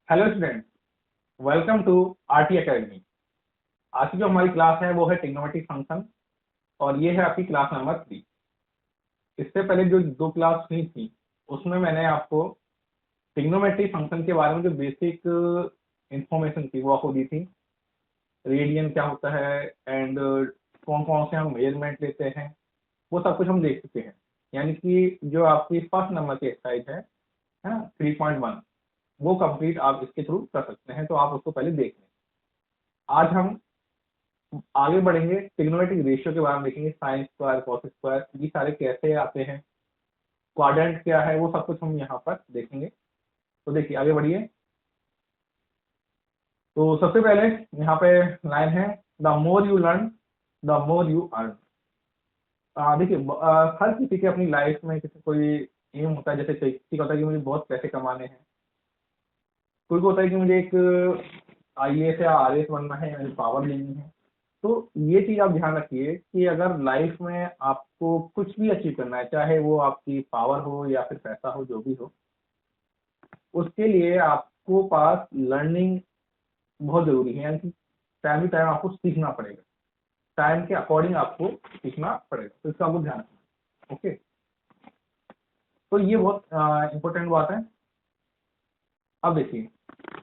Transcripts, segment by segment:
Hello student, welcome to RT academy. आज की जो हमारी क्लास है वो है ट्रिग्नोमेट्रिक फंक्शन और ये है आपकी क्लास नंबर 3। इससे पहले जो दो क्लास हुई थी उसमें मैंने आपको ट्रिग्नोमेट्रिक फंक्शन के बारे में जो बेसिक इंफॉर्मेशन थी वो आपको दी थी। रेडियन क्या होता है एंड कौन कौन से हम मेजरमेंट लेते हैं वो सब कुछ हम देख चुके हैं। यानी कि जो आपकी फर्स्ट नंबर की एक्सरसाइज है ना 3.1, वो कंप्लीट आप इसके थ्रू कर सकते हैं, तो आप उसको पहले देख लें। आज हम आगे बढ़ेंगे, ट्रिग्नोमेट्रिक रेशियो के बारे में देखेंगे, साइन स्क्वायर कॉस स्क्वायर ये सारे कैसे आते हैं, क्वाड्रेंट क्या है, वो सब कुछ हम यहाँ पर देखेंगे। तो देखिए आगे बढ़िए। तो सबसे पहले यहाँ पे लाइन है, the more you learn the more you earn. देखिए हर किसी के अपनी लाइफ में किसी कोई एम होता है। जैसे किसी का होता है कि मुझे बहुत पैसे कमाने हैं, कोई को होता है कि मुझे एक आईएएस या आरएएस बनना है, मुझे पावर लेनी है। तो ये चीज आप ध्यान रखिए कि अगर लाइफ में आपको कुछ भी अचीव करना है, चाहे वो आपकी पावर हो या फिर पैसा हो, जो भी हो, उसके लिए आपको पास लर्निंग बहुत जरूरी है। यानी कि टाइम टू टाइम आपको सीखना पड़ेगा, टाइम के अकॉर्डिंग आपको सीखना पड़ेगा, तो इसका आपको ध्यान रखना। ओके, तो ये बहुत इंपॉर्टेंट बात है। अब देखिए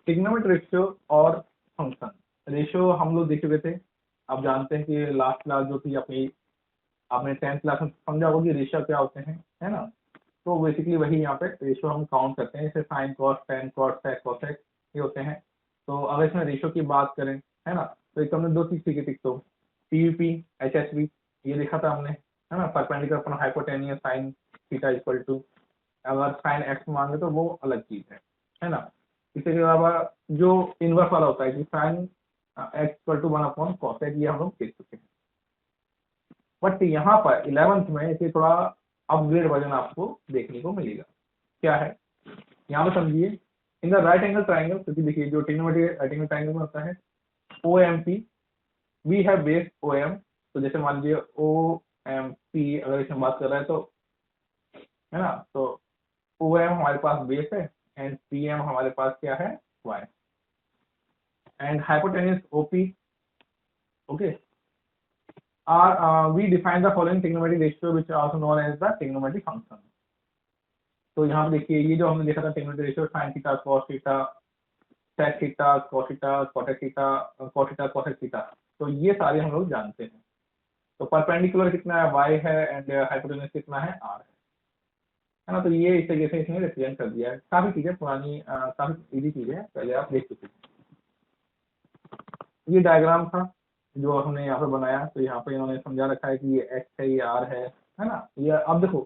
ट्रिग्नोमेट्रिक रेशियो और फंक्शन। रेशियो हम लोग देख चुके थे। आप जानते हैं कि लास्ट क्लास जो थी अपनी, आपने 10th क्लास में समझा होगा कि रेशियो क्या होते हैं, है ना। तो बेसिकली वही यहाँ पे रेशियो हम काउंट करते हैं, जैसे sine cos tan cos sec cosec ये होते हैं। तो अगर इसमें रेशियो की बात करें, है ना, तो एक तो हमने दो चीज सीखी थी। तो पीवीपी एचएसवी ये देखा था हमने, है ना, perpendicular upon hypotenuse sine theta equal to, अगर साइन एक्स मांगे तो वो अलग चीज है ना। इसके अलावा जो इनवर्स वाला होता है कि sine x equal to 1 upon cosec, ये हम लोग देख चुके हैं। बट यहाँ पर 11th में इसे थोड़ा अपग्रेड वर्जन आपको देखने को मिलेगा। क्या है यहाँ पे समझिए, in the right angle triangle, क्योंकि देखिए जो ट्रिग्नोमेट्रिक राइट एंगल ट्राइंगल में होता है O M P, we have base O M. तो जैसे मान लीजिए ओ एम पी अगर इसमें बात कर रहा है तो, है ना, तो ओ एम हमारे पास बेस है एंड पी एम हमारे पास क्या है, Y, and hypotenuse OP. Okay, we define the following trigonometric ratio which are also known as the trigonometric function। तो यहाँ पे देखिए ये जो हमने देखा था trigonometric ratio, sine theta cos theta sec theta cos theta cot theta cos theta cosec theta, तो ये सारे हम लोग जानते हैं। तो परपेंडिकुलर कितना है, y है, एंड हाइपोटेन्यूस कितना है, r है ना। तो ये इस तरीके से इसने रिप्रेजेंट कर दिया है। काफी चीजें पुरानी काफी इजी चीजें पहले आप देख चुके हैं। ये डायग्राम था जो हमने यहाँ पे बनाया। तो यहाँ पे इन्होंने समझा रखा है कि ये x है, ये r है ना। ये अब देखो,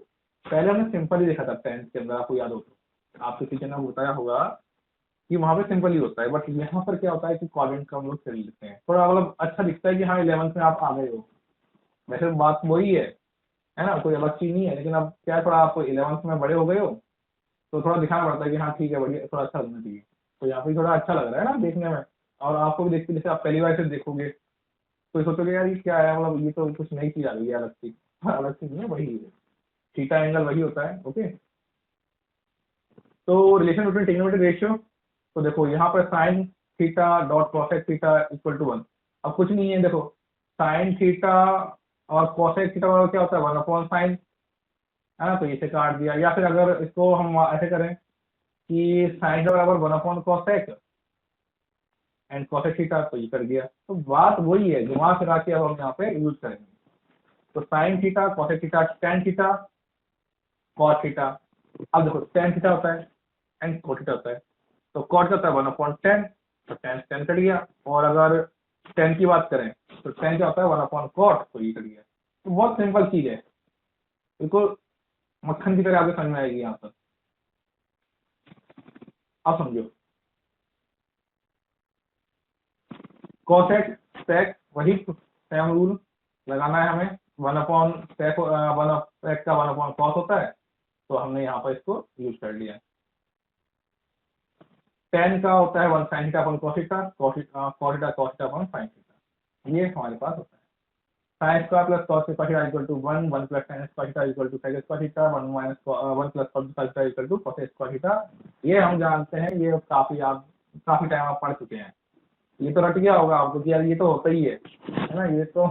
पहले हमने सिंपल ही देखा था 10th के अंदर, आपको याद हो तो आपके टीचर ने बताया होगा कि वहां पे सिंपल ही होता है। बट यहाँ पर क्या होता है कि क्वाड्रेंट का हम लोग कर लेते हैं, थोड़ा मतलब अच्छा दिखता है कि हाँ 11th में आप आ गए हो। वैसे बात वही है ना, कोई अलग चीज नहीं है। लेकिन अब क्या है, थोड़ा आप 11th में बड़े हो गए हो तो थोड़ा दिखाना पड़ता है कि हाँ ठीक है, बढ़िया, थोड़ा अच्छा लगना चाहिए। तो यहाँ पे थोड़ा अच्छा लग रहा है ना देखने में। और आपको भी देखते जैसे आप पहली बार से देखोगे तो सोचोगे यार ये क्या है, मतलब ये तो कुछ नई चीज आ गई है अलग चीज। हाँ, अलग चीज नहीं है, वही है, थीटा एंगल वही होता है। ओके, तो रिलेशन बिटवीन ट्रिग्नोमेट्रिक रेशियो, तो देखो यहाँ पर sine theta dot cosec theta equal to 1। अब कुछ नहीं है, देखो साइन थीटा और कॉसेक थीटा बराबर क्या होता है, 1 अपॉन साइन, है ना। तो इसे काट दिया, या फिर अगर इसको हम ऐसे करें कि साइन का बराबर 1 upon cosec and cosec theta, तो ये कर दिया। तो बात वही है, घुमा फिरा के अब हम यहाँ पे यूज करेंगे। तो sine theta cosec theta tan theta cos theta. अब देखो टेन थीटा होता है एंड कॉट थीटा होता है। तो कॉट का होता है 1 अपॉन 10, तो टेन टेन कट गया। और अगर टेन की बात करें तो टेन क्या होता है, 1 अपॉन कॉट, तो ये कट गया। तो बहुत सिंपल चीज है, बिल्कुल मक्खन की तरह आपको समझ में आएगी यहाँ पर। अब समझो, कॉसेक सेक वही सेम रूल लगाना है हमें। 1 अपॉन सेक 1 का 1 अपॉन कॉस होता है, तो हमने यहाँ पर इसको यूज कर लिया। टेन का होता है 1 sin theta upon cos theta, cos theta upon sine theta, ये हमारे पास होता है। Sine square plus cos theta equal to 1, 1 plus sine square theta equal to sec square theta, 1 plus cos theta equal to cos square theta. ये हम जानते हैं, ये काफी आप काफी टाइम आप पढ़ चुके हैं। ये तो रट गया होगा आपको कि यार ये तो होता ही है ना, ये तो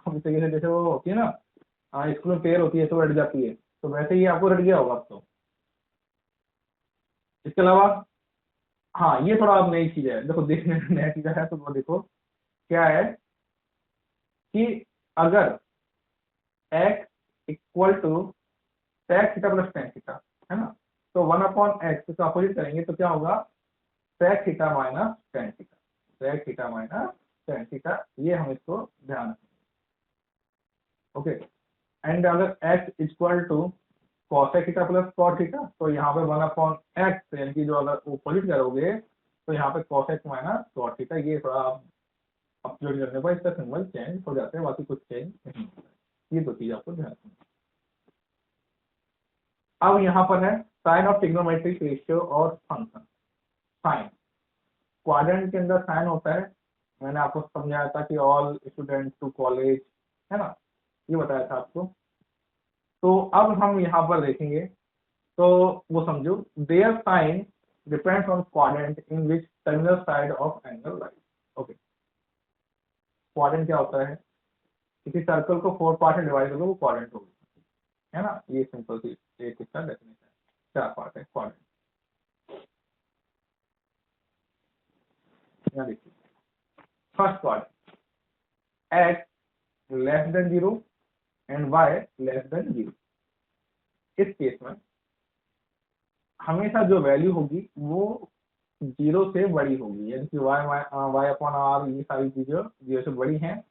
इस तरीके से जैसे वो होती है ना, स्कूल में पेयर होती है तो रट जाती है, तो वैसे ही आपको रट गया होगा अब तो। इसके अलावा हाँ, ये थोड़ा अब नई चीज है, देखो देखने में नया चीज है, तो वो देखो क्या है कि अगर x equal to sec theta plus tan theta, है ना, तो 1/x इसका अपोजिट करेंगे तो क्या होगा, sec theta minus tan theta, sec theta minus tan theta, ये हम इसको ध्यान रखेंगे। ओके, एंड अगर x equal to cosec theta plus cot theta, तो यहाँ पे 1/x यानी कि जो अगर अपोजिट करोगे तो यहाँ पे cosec माइनस cot थीटा, ये थोड़ा आप अपलोड करने पर इसका सिंबल चेंज हो जाते हैं, बाकी कुछ चेंज नहीं होता है। ये दो चीज आपको ध्यान रखनी। अब यहाँ पर है साइन ऑफ ट्रिग्नोमेट्रिक रेशियो और फंक्शन। साइन, क्वाड्रेंट के अंदर साइन होता है, मैंने आपको समझाया था कि ऑल स्टूडेंट टू कॉलेज, है ना, ये बताया था आपको। तो अब हम यहाँ पर देखेंगे, तो वो समझो their sign depends on quadrant in which terminal side of angle lies. Okay, quadrant क्या होता है, किसी सर्कल को 4 पार्ट में डिवाइड करो वो क्वाड्रेंट होगी, है ना, ये सिंपल सी एक इसका डेफिनेशन है, 4 पार्ट है क्वाड्रेंट। यहाँ देखिए first quadrant, x less than 0 and y less than 0। इस केस में हमेशा जो वैल्यू होगी वो 0 से बड़ी होगी, यानी कि y अपॉन r ये सारी चीजें 0 से बड़ी हैं।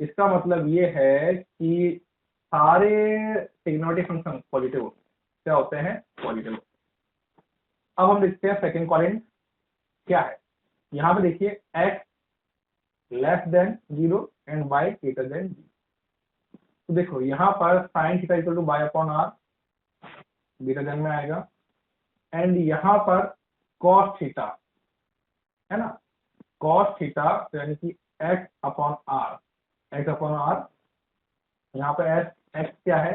इसका मतलब ये है कि सारे ट्रिग्नोमेट्रिक फंक्शन पॉजिटिव क्या होते हैं, पॉजिटिव। अब हम देखते हैं सेकंड क्वाड्रेंट क्या है। यहाँ पे देखिए x less than 0 and y greater than 0। तो देखो यहाँ पर sine theta equal to y upon r greater than में आएगा, एंड यहाँ पर cos थीटा, है ना, cos थीटा यानी कि x upon r, x upon r, यहाँ पे x क्या है,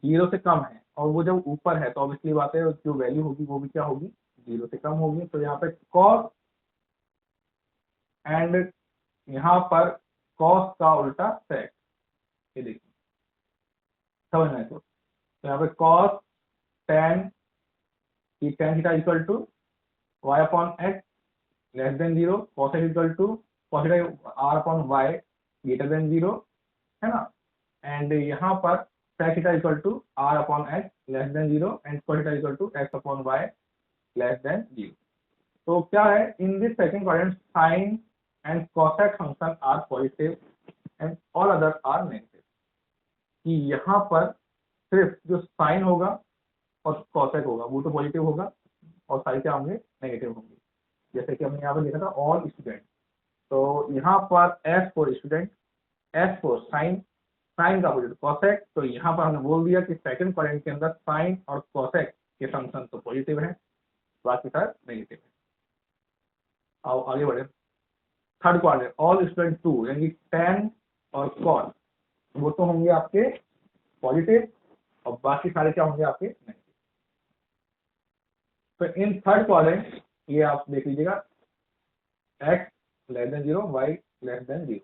0 से कम है, और वो जब ऊपर है तो ऑब्वियसली बात है जो वैल्यू होगी वो भी क्या होगी, 0 से कम होगी। तो यहाँ पे cos एंड यहाँ पर cos का उल्टा sec, ये देखिए समझना है तो यहाँ पे cos tan की tan theta equal to y upon x less than 0, cos x equal to cos theta r upon y greater than 0, है ना, एंड यहाँ पर sec theta equal to r upon x less than 0 and cos theta equal to x upon y less than 0। तो क्या है, in this second quadrant sine and cosec function are positive and all other are negative, कि यहाँ पर सिर्फ जो sign होगा और cosec होगा वो तो पॉजिटिव होगा, और सारे क्या होंगे, नेगेटिव होंगे। जैसे कि हमने यहाँ पर देखा था ऑल स्टूडेंट, तो यहाँ पर S for student, S for sine, sine का अपोजिट cosec, तो यहाँ पर हमने बोल दिया कि सेकंड क्वाड्रेंट के अंदर साइन और cosec के फंक्शन तो पॉजिटिव है, बाकी सारे नेगेटिव है। आओ आगे बढ़े, थर्ड क्वाड्रेंट ऑल स्टूडेंट 2 यानी tan और cos वो तो होंगे आपके पॉजिटिव, और बाकी सारे क्या होंगे आपके नेगेटिव। तो इन थर्ड क्वाड्रेंट ये आप देख लीजिएगा, x less than 0 y less than 0।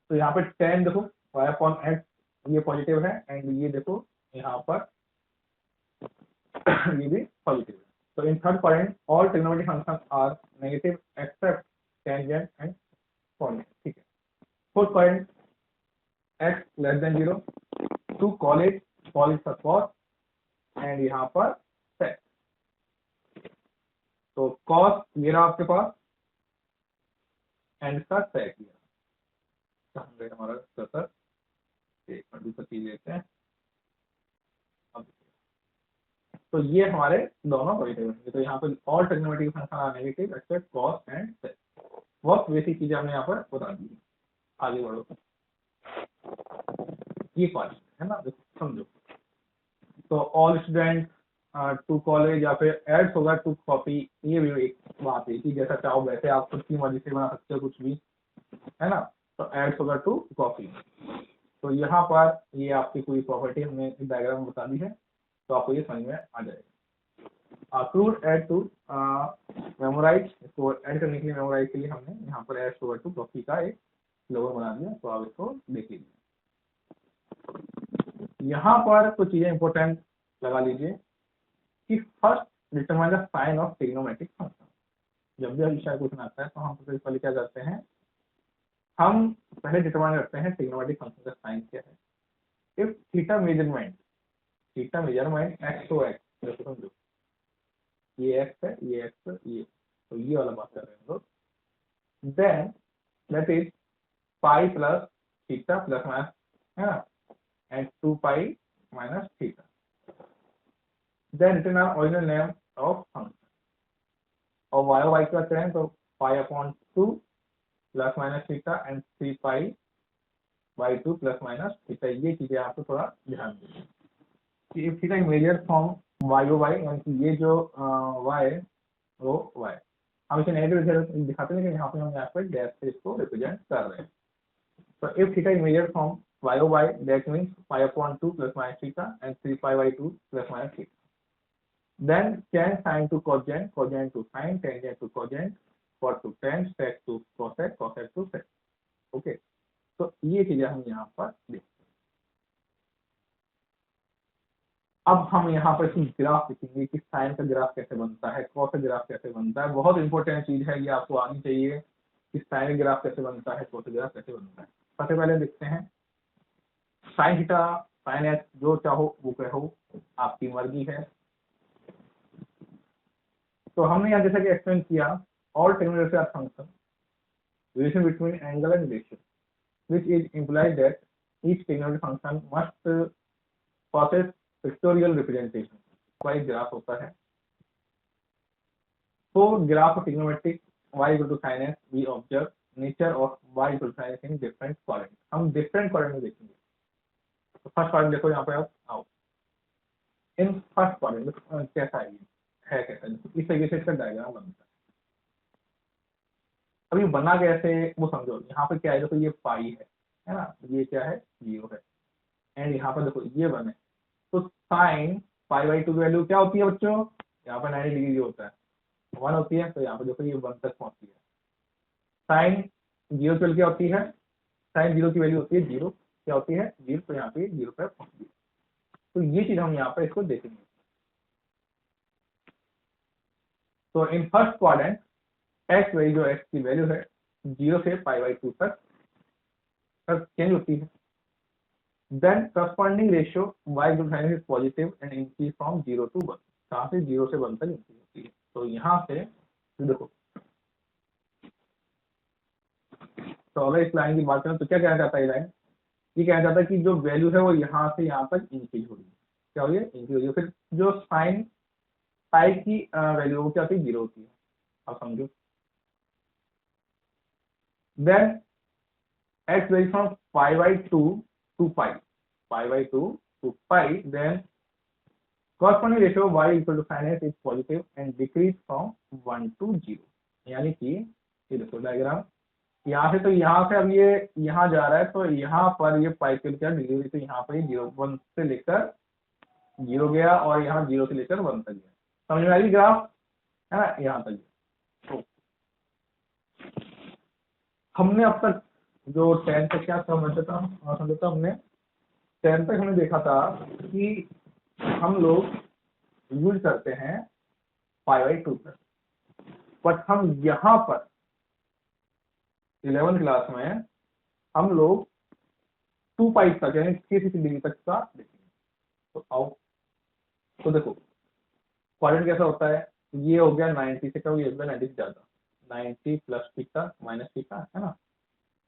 तो यहाँ पे tan देखो y अपॉन x ये पॉजिटिव है, एंड ये देखो यहाँ पर ये भी पॉजिटिव है। तो in third quadrant all trigonometric function are negative except tangent and coordinate, ठीक है। Fourth quadrant x less than 0 to college, college का cos एंड यहाँ पर sec। तो cos ये रहा आपके पास एंड इसका sec ये रहा, हमारा कर्सर एक मिनट दूसरा चीज लेते हैं। अब तो ये हमारे दोनों पॉजिटिव होंगे, तो यहाँ पर all trigonometric function are negative except cos and sec। बहुत बेसिक चीजें हमने यहाँ पर बता दी। आगे बढ़ो, ये क्वेश्चन है ना, समझो। तो ऑल स्टूडेंट टू कॉलेज या फिर एड्स होगा टू कॉपी, ये भी एक बात है कि जैसा चाहो वैसे आप खुद की मर्जी से बना सकते हो कुछ भी, है ना। तो एड्स होगा टू कॉपी, तो यहाँ पर ये आपकी पूरी प्रॉपर्टी हमने डायग्राम में बता दी है, तो आपको ये समझ में आ जाएगा। टू एड टू मेमोराइज, इसको ऐड करने के लिए मेमोराइज के लिए हमने यहाँ पर एड ओवर टू प्रॉक्सी का एक लोगो बना दिया। तो आप इसको देख लीजिए। यहाँ पर कुछ चीजें इंपॉर्टेंट लगा लीजिए कि first determine the sign of trigonometric function. जब भी विषय क्वेश्चन आता है तो हम सबसे पहले क्या करते हैं, हम पहले डिटरमाइन करते हैं ट्रिग्नोमेट्रिक फंक्शन का साइन क्या है। इफ थीटा मेजरमेंट एक्स तो एक्स, देखो समझो ये एक्स है, ये एक्स है, ये, तो ये वाला बात कर रहे हैं हम लोग। Then that is pi plus theta plus minus, है ना, and 2 pi minus theta. Then return our original name of function, और वाई वाई की बात करें तो pi upon 2 plus minus theta and 3 pi by 2 plus minus theta. ये चीजें आपको थोड़ा ध्यान दें कि if theta measure from y o y, यानी कि ये जो वाई ओ वाई, हम इसे नेगेटिव दिखाते हैं, लेकिन यहाँ पे हम यहाँ पर डैश से इसको रिप्रेजेंट कर रहे हैं। So if theta is measured from y over y, that means pi upon 2 plus minus theta and 3 pi by 2 plus minus theta. Then tan sine to cosine, cosine to sine, tangent to cosine, cot to tan, sec to cosec, cosec to sec. Okay. तो ये चीजें हम यहाँ पर देखते हैं। अब हम यहाँ पर इसकी ग्राफ लिखेंगे कि साइन का ग्राफ कैसे बनता है, कॉस का ग्राफ कैसे बनता है। बहुत इंपॉर्टेंट चीज है, ये आपको आनी चाहिए कि साइन का ग्राफ कैसे बनता है, कॉस का ग्राफ कैसे बनता है। सबसे पहले देखते हैं साइन थीटा, साइन एक्स, जो चाहो वो कहो, आपकी मर्जी है। तो हमने यहाँ जैसा कि एक्सप्लेन किया, all trigonometric are function relation between angle and ratio which is implies that each trigonometric function must process pictorial representation. Wise graph होता है, तो graph of trigonometric y equal to sin x, we observe nature of y equal to sin x in different quadrant. हम different quadrant में देखेंगे। तो first quadrant देखो, यहाँ पे आप आओ, इन फर्स्ट क्वाड्रेंट कैसा है कैसा, इस तरीके से इसका डायग्राम बनता है। अभी बना कैसे वो समझो। यहाँ पे क्या है, देखो ये पाई है ना, ये क्या है, 0 है, एंड यहाँ पर देखो ये 1 है। तो साइन पाई बाई 2 की वैल्यू क्या होती है बच्चों, यहाँ पर 90 डिग्री होता है, 1 होती है। तो यहाँ पर देखो ये 1 तक पहुंचती है। साइन 0 की वैल्यू क्या होती है, साइन 0 की वैल्यू होती है 0, क्या होती है 0, तो यहाँ पे 0 पर पहुंचती है। तो ये चीज हम यहाँ पर इसको देखेंगे। तो in first quadrant x value, जो एक्स की वैल्यू है 0 से पाई बाई 2 तक चेंज होती है। Then corresponding ratio y to sine is positive and increase from 0 to 1, कहाँ से 0 से 1 तक इंक्रीज होती है। तो यहाँ से देखो, तो अगर इस लाइन की बात करें तो क्या कहना चाहता है ये लाइन, ये कहना चाहता है कि जो वैल्यू है वो यहाँ से यहाँ तक इंक्रीज हो रही है। क्या हो रही है, इंक्रीज हो रही है। फिर जो साइन पाई की वैल्यू वो क्या होती है, 0 होती है। आप समझो। Then x varies from pi by 2 to pi by 2 to pi, then corresponding ratio y equal to sin x is positive and decrease from 1 to 0। यानी कि ये देखो डायग्राम, यहाँ से तो यहाँ से अब ये यहाँ जा रहा है, तो यहाँ पर ये पाई के क्या डिग्री हुई, तो यहाँ पर 0 से लेकर 0 गया, और यहाँ 0 से लेकर 1 तक गया। समझ में आ रही ग्राफ, है ना, यहाँ तक। तो हमने अब तक जो 10 तक क्या समझा था हमने 10 तक हमने देखा था कि हम लोग यूज करते हैं पाई बाई 2 तक, बट हम यहाँ पर 11th क्लास में हम लोग 2 पाई तक यानी 360 डिग्री तक का देखेंगे। तो आओ, तो देखो क्वाड्रेंट कैसा होता है, ये हो गया 90 से कम, ये हो गया 90 से ज्यादा, 90 प्लस थीटा माइनस थीटा, है ना,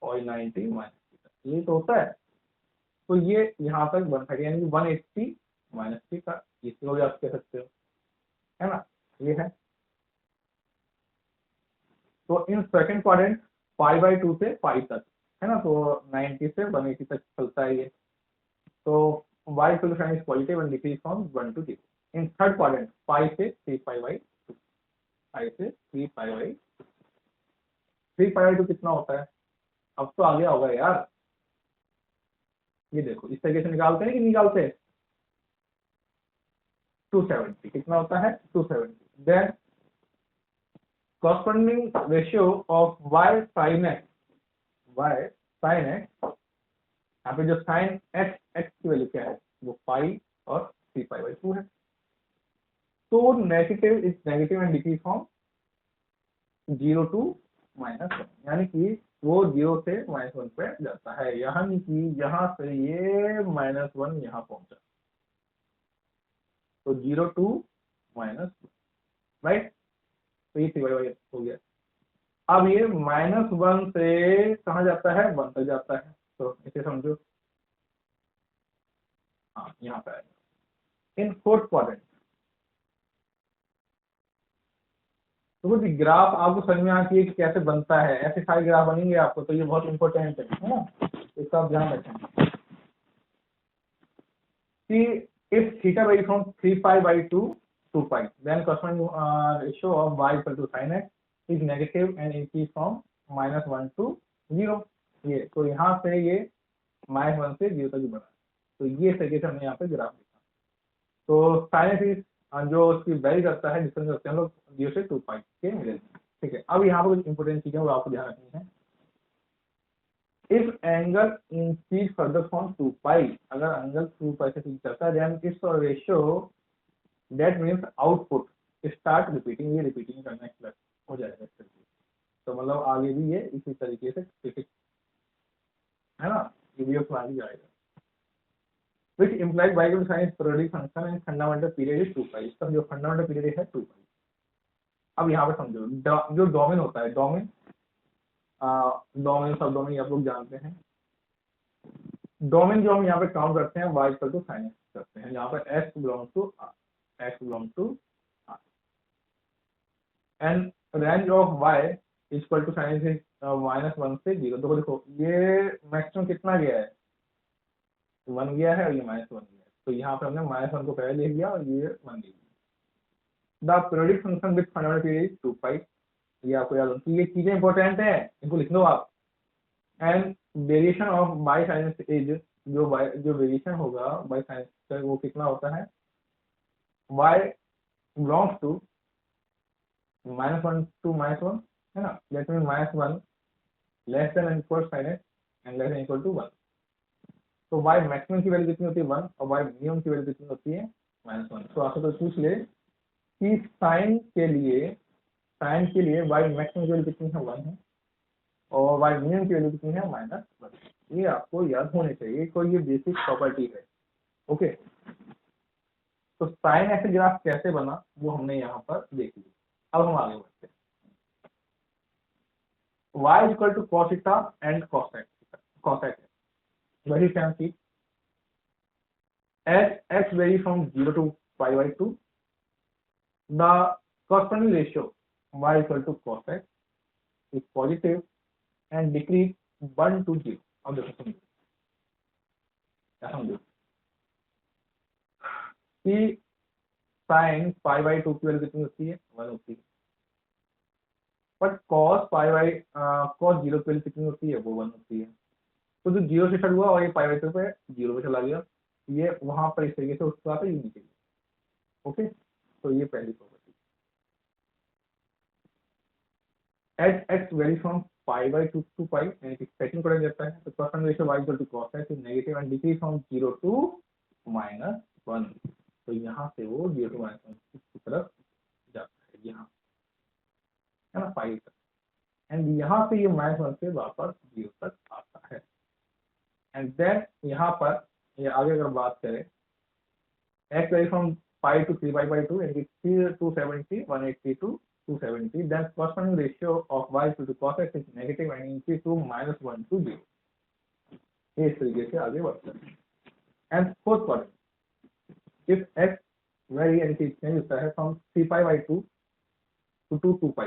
और 90 माइनस थीटा, ये तो होता है। तो ये यहाँ तक 130 यानी 180 माइनस थीटा, इसको भी आप कह सकते हो, है ना, ये है। तो in second quadrant pi by 2 से पाई तक, है ना, तो 90 से 180 तक चलता है ये। तो y equal to sine is positive and decrease from 1 to 0। In third quadrant pi से 3 पाई बाई 2, पाई से 3 पाई बाई 3 पाई बाई 2 कितना होता है, अब तो आ गया होगा यार। ये देखो इस तरीके से निकालते हैं कि निकालते हैं, 270 कितना होता है, 270। Then corresponding ratio of y sin x, यहाँ पे जो साइन x की वैल्यू क्या है वो पाई और 3π/2 है। तो negative and decrease from 0 to -1, यानी कि वो 0 से -1 पे जाता है, यानी कि यहाँ से ये -1 यहाँ पहुंचा, तो 0 to -1, राइट। तो ये 3y हो गया। अब ये -1 से कहाँ जाता है, 1 तक जाता है, तो इसे समझो, हाँ यहाँ पे आएगा इन फोर्थ क्वाड्रेंट। तो वो ग्राफ आपको समझ में आती है कि कैसे बनता है, ऐसे सारे ग्राफ बनेंगे आपको, तो ये बहुत इंपॉर्टेंट है ना, इसका आप ध्यान रखें कि if theta varies from 3π/2 to π, then corresponding ratio of y equal to sin x is negative and increase from -1 to 0। ये तो यहाँ से ये -1 से 0 तक बढ़ा, तो ये तरीके से हमने यहाँ पे ग्राफ लिखा। तो sin x जो उसकी वैल्यू करता है, डिफरेंस करते हैं हम लोग 0 से 2π के मिले, ठीक है। अब यहाँ पर कुछ इंपोर्टेंट चीजें वो आपको ध्यान रखनी है। If angle increase further from 2π, अगर एंगल 2π से इंक्रीज करता है, then its ratio, that means output start repeating, ये रिपीटिंग करना स्टार्ट हो जाएगा, तो मतलब आगे भी ये इसी तरीके से रिपीट है ना, वीडियो को आगे जाएगा। Which implies y equal to sin periodic function and fundamental period is 2π, इसका जो फंडामेंटल पीरियड है 2π। अब यहाँ पे समझो जो डोमेन होता है, डोमेन सब डोमेन आप लोग जानते हैं। डोमेन जो हम यहाँ पे काउंट करते हैं y equal to sin x करते हैं, यहाँ पर x belongs to r and range of y equal to sin x -1 से 0। तो देखो ये मैक्सिमम कितना गया है, 1 गया है और ये -1 गया है, तो यहाँ पे हमने -1 को पहले ले लिया और ये 1 ले लिया। The periodic function with fundamental period is 2π, ये आपको याद होगी, ये चीजें इंपॉर्टेंट है, इनको लिख लो आप। And variation of by sine is, जो वेरिएशन होगा बाय साइन वो कितना होता है, y बिलोंग्स टू -1 to -1 है ना, that mean -1 less than and equal sin x and less than equal to 1। तो y मैक्सिमम की वैल्यू कितनी होती है 1 और y मिनिमम की वैल्यू कितनी होती है -1। तो आपसे तो पूछ ले कि साइन के लिए y मैक्सिमम की वैल्यू कितनी है 1 है और y मिनिमम की वैल्यू कितनी है -1। ये आपको याद होने चाहिए, कोई ये बेसिक प्रॉपर्टी है, ओके। तो साइन एक्स ग्राफ कैसे बना वो हमने यहाँ पर देख लिया। अब हम आगे बढ़ते हैं। y equal to cos theta and cos x, very fancy, as x vary from 0 to π/2, the corresponding ratio y equal to cos x is positive and decrease 1 to 0। अब देखो समझो कि sin π/2 की वैल्यू कितनी होती है 1 होती है, बट cos 0 की वैल्यू कितनी होती है वो 1 होती है। तो जो 0 से स्टार्ट हुआ और ये π/2 पे 0 पे चला गया, ये वहां पर इस तरीके से उसके बाद ये नीचे गया, ओके। तो ये पहली property. As x vary from π/2 to π, यानी कि सेकंड प्रोडक्ट जाता है, तो person ratio y equal to cos x is negative and decrease from 0 to -1। तो यहाँ से वो 0 to -1 की तरफ जाता है, यहाँ है ना पाई तक, एंड यहाँ से ये -1 से वापस 0 तक आता है। एंड देन यहाँ पर ये आगे अगर बात करें, x वेरी फ्रॉम π to 3π/2 यानी कि 270 180 to 270, then corresponding ratio of y to cos x is negative and increase to -1 to 0। ये इस तरीके से आगे बढ़ता है। And fourth quadrant, if x very यानी कि चेंज होता है from 3π/2 to 2π,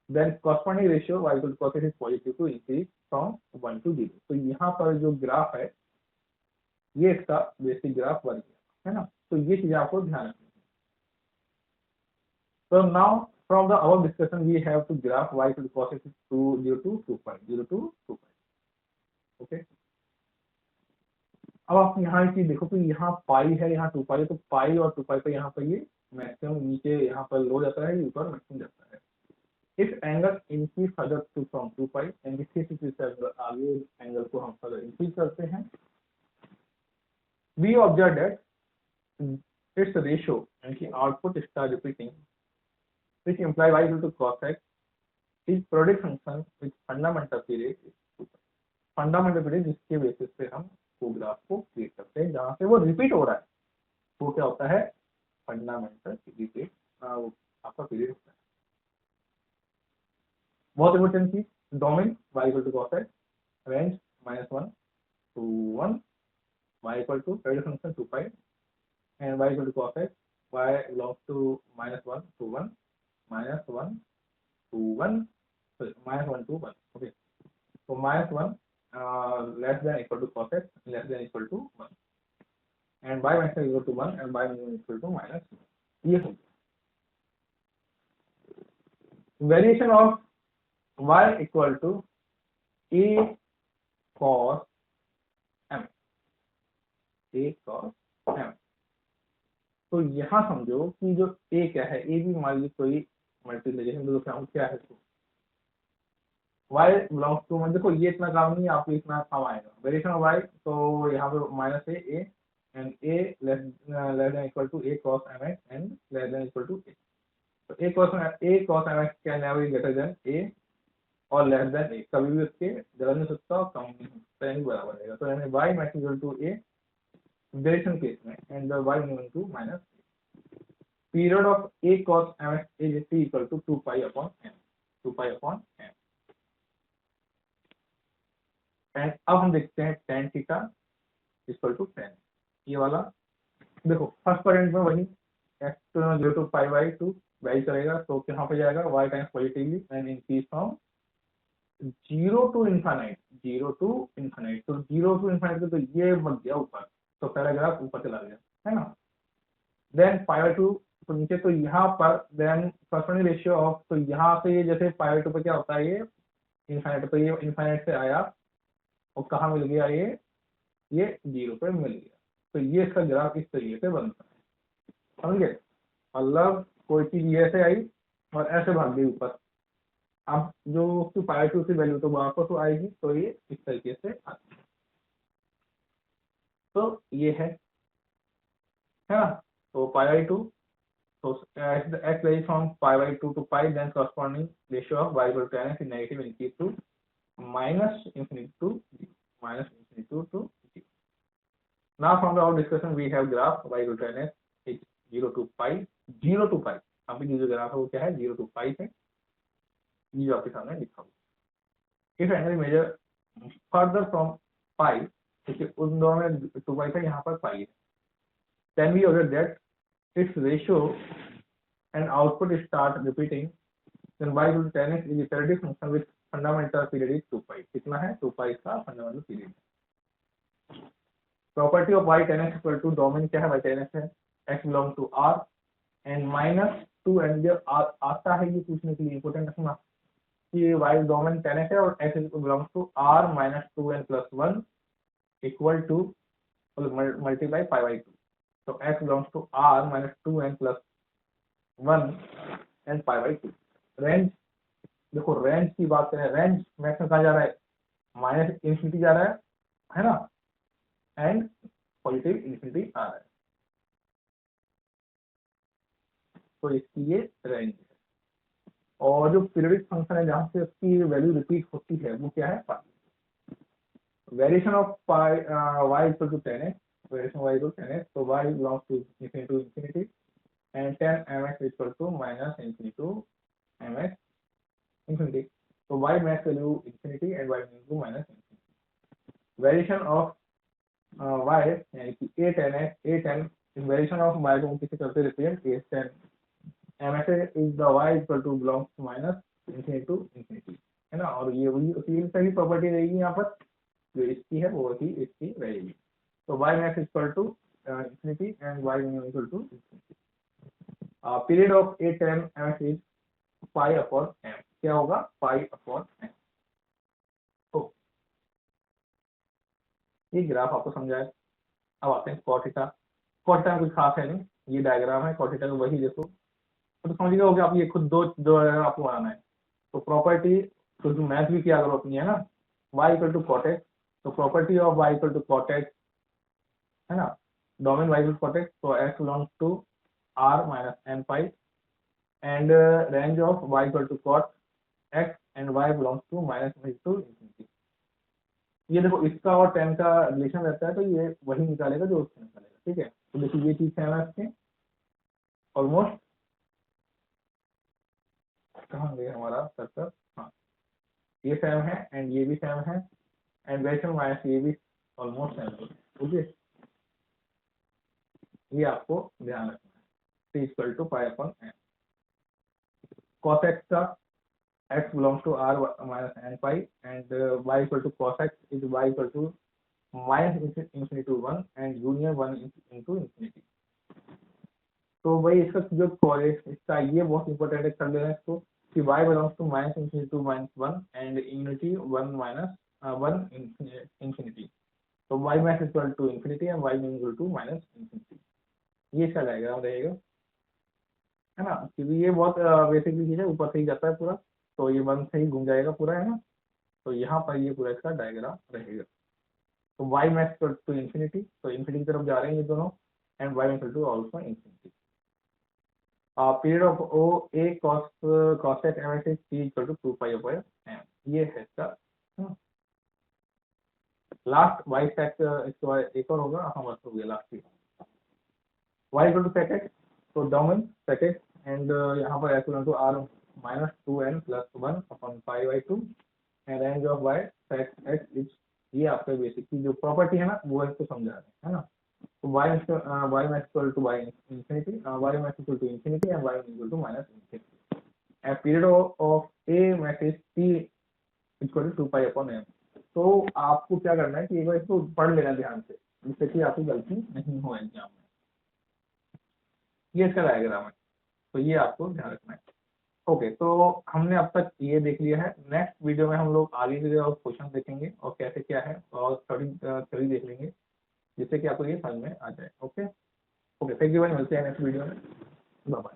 then corresponding ratio y to cos x is positive to increase from 1 to 0। तो यहाँ पर जो ग्राफ है ये इसका बेसिक ग्राफ बन गया है ना, तो ये चीजें आपको ध्यान रखनी है। So now from the above discussion we have to graph y to cos x to 0 to 2π, okay। अब आप यहाँ चीज देखो कि यहाँ पाई है, यहाँ 2π है, तो पाई और 2π पे यहाँ पर ये मैक्सिमम नीचे यहाँ पर लो जाता है, ऊपर मैक्सिमम जाता है। If angle increase further to from 2 pi and इस से आगे एंगल को हम फर्दर इंक्रीज करते हैं, we observe that its ratio यानी कि output star repeating which imply y equal to cos x is product function with fundamental period जिसके बेसिस पे हम वो ग्राफ को क्रिएट करते हैं जहां से वो रिपीट हो रहा है, वो क्या होता है फंडामेंटल पीरियड, वो आपका पीरियड होता है। बहुत इंपॉर्टेंट चीज, domain y equal to cos x, range -1 to 1, y equal to product function 2 pi and y equal to cos x, y belongs to -1 to 1, -1 to 1, sorry, -1 to 1, okay, so -1 less than equal to cos x less than equal to 1 and y minus equal to 1 and y minus equal to -1, ये हो गया। Variation of y equal to a cos m, a cos m, तो यहाँ समझो कि जो a क्या है, a भी मान लीजिए कोई मल्टीप्लिकेशन तो क्या है, y बिलोंग्स टू, मतलब देखो ये इतना काम नहीं, आपको इतना काम आएगा। वेरिएशन ऑफ y, तो यहाँ पे minus a and a less than equal to a cos mx and less than equal to a, तो a cos mx can never be greater than a और लेस देन a, कभी भी उसके ज्यादा नहीं सकता और कम नहीं हो सकता, यानी बराबर रहेगा। तो यानी y max equal to a variation case में and y equal to minus period of a cos mx is equal to 2 pi upon m, 2 pi upon m। And अब हम देखते हैं tan theta equal to tan, ये वाला देखो first quadrant में वही x zero to pi by two vary करेगा, तो यहाँ पे जाएगा y times positively and increase from 0 to infinite, 0 to infinite, तो 0 टू इनफाइनाइट तो ये बन गया ऊपर, तो पहला ग्राफ ऊपर चला गया है ना। देन पाई बाई टू तो नीचे, तो यहाँ पर देन कॉरस्पॉन्डिंग रेशियो ऑफ, तो यहाँ से जैसे पाई बाई टू पे क्या होता है ये इनफाइनाइट, तो ये इनफाइनाइट से आया और कहाँ मिल गया ये 0 पे मिल गया, तो ये इसका ग्राफ इस तरीके से बनता है, समझ गए। मतलब कोई चीज ये ऐसे आई और ऐसे भाग गई ऊपर, अब जो उसकी पाई टू की वैल्यू तो वापस तो आएगी, तो ये इस तरीके से आती है, तो ये है ना। तो पाई बाई टू, तो x varies from pi by 2 to pi, then corresponding ratio of y equal to tan x is negative increase to minus infinity to 0, minus infinity to 0. Now from our discussion we have graph y equal to tan x is 0 to pi, 0 to pi, अभी जो graph है वो क्या है 0 to pi है, ये जो आपके सामने लिखा हुआ। If angle measure further from pi, क्योंकि उन दोनों में 2 पाई था, यहाँ पर पाई है, then we order that its ratio and output start repeating, then y equal to tan x is a periodic function with fundamental period is 2 pi, कितना है 2 pi का fundamental period। Property of y tan x equal to domain क्या है, y tan x है, x belong to r and -2 and जब आता है ये पूछने के लिए इंपोर्टेंट रखना कि y डोमेन tan x है और x belongs to r -2n plus 1 equal to multiply pi by 2, तो x belongs to r -2n plus 1 and pi by 2। Range देखो, रेंज की बात करें, रेंज मैक्स में कहा जा रहा है माइनस इन्फिनिटी जा रहा है ना, एंड पॉजिटिव इन्फिनिटी आ रहा है, तो इसकी ये रेंज है। और जो पीरियडिक फंक्शन है जहां से उसकी वैल्यू रिपीट होती है वो क्या है pi. Variation of pi y equal to tan x, variation y equal to tan x, तो y belongs to infinity to infinity and tan mx equal to minus infinity to mx infinity, तो y max value infinity and y into minus infinity. Variation of y यानी कि a tan x, a tan variation of y को हम किसी करते represent a tan mx is the y equal to belongs to minus infinity to infinity, है ना। और ये वही उसी सही प्रॉपर्टी रहेगी यहाँ पर, जो इसकी है वो ही इसकी रहेगी, तो y max equal to infinity and y equal to infinity. Period of a tan mx is pi upon m, क्या होगा पाई अपॉन m। तो ये ग्राफ आपको समझाए। अब आते हैं cot थीटा। cot थीटा में कुछ खास है नहीं, ये डायग्राम है cot थीटा का, वही देखो तो समझ गए होगे आप, ये खुद दो आपको बनाना है, तो प्रॉपर्टी तो जो मैथ भी किया करो अपनी, है ना, y equal to cot x, तो property of y equal to cot x, है ना, domain y equal to cot x, तो x belongs to r minus n pi and range of y equal to cot x and y belongs to minus to infinity. ये देखो इसका और ten का relation रहता है, तो ये वही निकालेगा जो उससे निकालेगा, ठीक है। तो देखिए ये चीज है इसके ऑलमोस्ट, कहाँ गया हमारा सर्कल, हाँ ये सेम है एंड ये भी सेम है एंड वैसे माइनस ये भी ऑलमोस्ट सेम है, ओके। ये आपको ध्यान रखना है, t equal to pi upon n. cos x का x belongs to r minus n pi and y equal to cos x is y equal to minus infinity to 1 and union 1 into infinity। तो भाई इसका जो इसका ये बहुत important है, कर लेना इसको कि y belongs to minus infinity to minus 1 and unity 1 minus 1 infinity। तो y max equal to infinity and y min equal to minus infinity, ये इसका डायग्राम रहेगा, है ना, क्योंकि ये बहुत बेसिकली चीज है, ऊपर से ही जाता है पूरा, तो ये वन से ही घूम जाएगा पूरा, है ना। तो यहाँ पर ये पूरा इसका डायग्राम रहेगा। तो y मैक्स टू इंफिनिटी, तो इंफिनिटी की तरफ जा रहे हैं ये दोनों and y max to also infinity. Period of o a cos cos at m s t equal to 2 pi upon m, ये है इसका। लास्ट y सेक इसके बाद एक और होगा, हाँ बस हो गया last, y equal to sec x, तो डोमेन सेक एक्स एंड यहाँ पर x equal to r minus 2n plus 1 अपॉन pi by 2 and range of y sec x is, ये आपका बेसिक की जो प्रॉपर्टी है ना वो इसको समझा रहे हैं, है ना। तो y max equal to y infinity, y max equal to infinity and y equal to minus infinity and period of a max is t equal to 2 pi upon m। तो आपको क्या करना है कि एक बार इसको पढ़ लेना ध्यान से, जिससे कि आपकी गलती नहीं हो एग्जाम में। ये इसका डायग्राम है, तो ये आपको ध्यान रखना है। ओके, तो हमने अब तक ये देख लिया है। नेक्स्ट वीडियो में हम लोग आगे के और क्वेश्चन देखेंगे और कैसे क्या है और थ्योरी देख लेंगे, जिससे कि आपको ये समझ में आ जाए। ओके ओके, थैंक यू भाई, मिलते हैं नेक्स्ट वीडियो में, बाय बाय।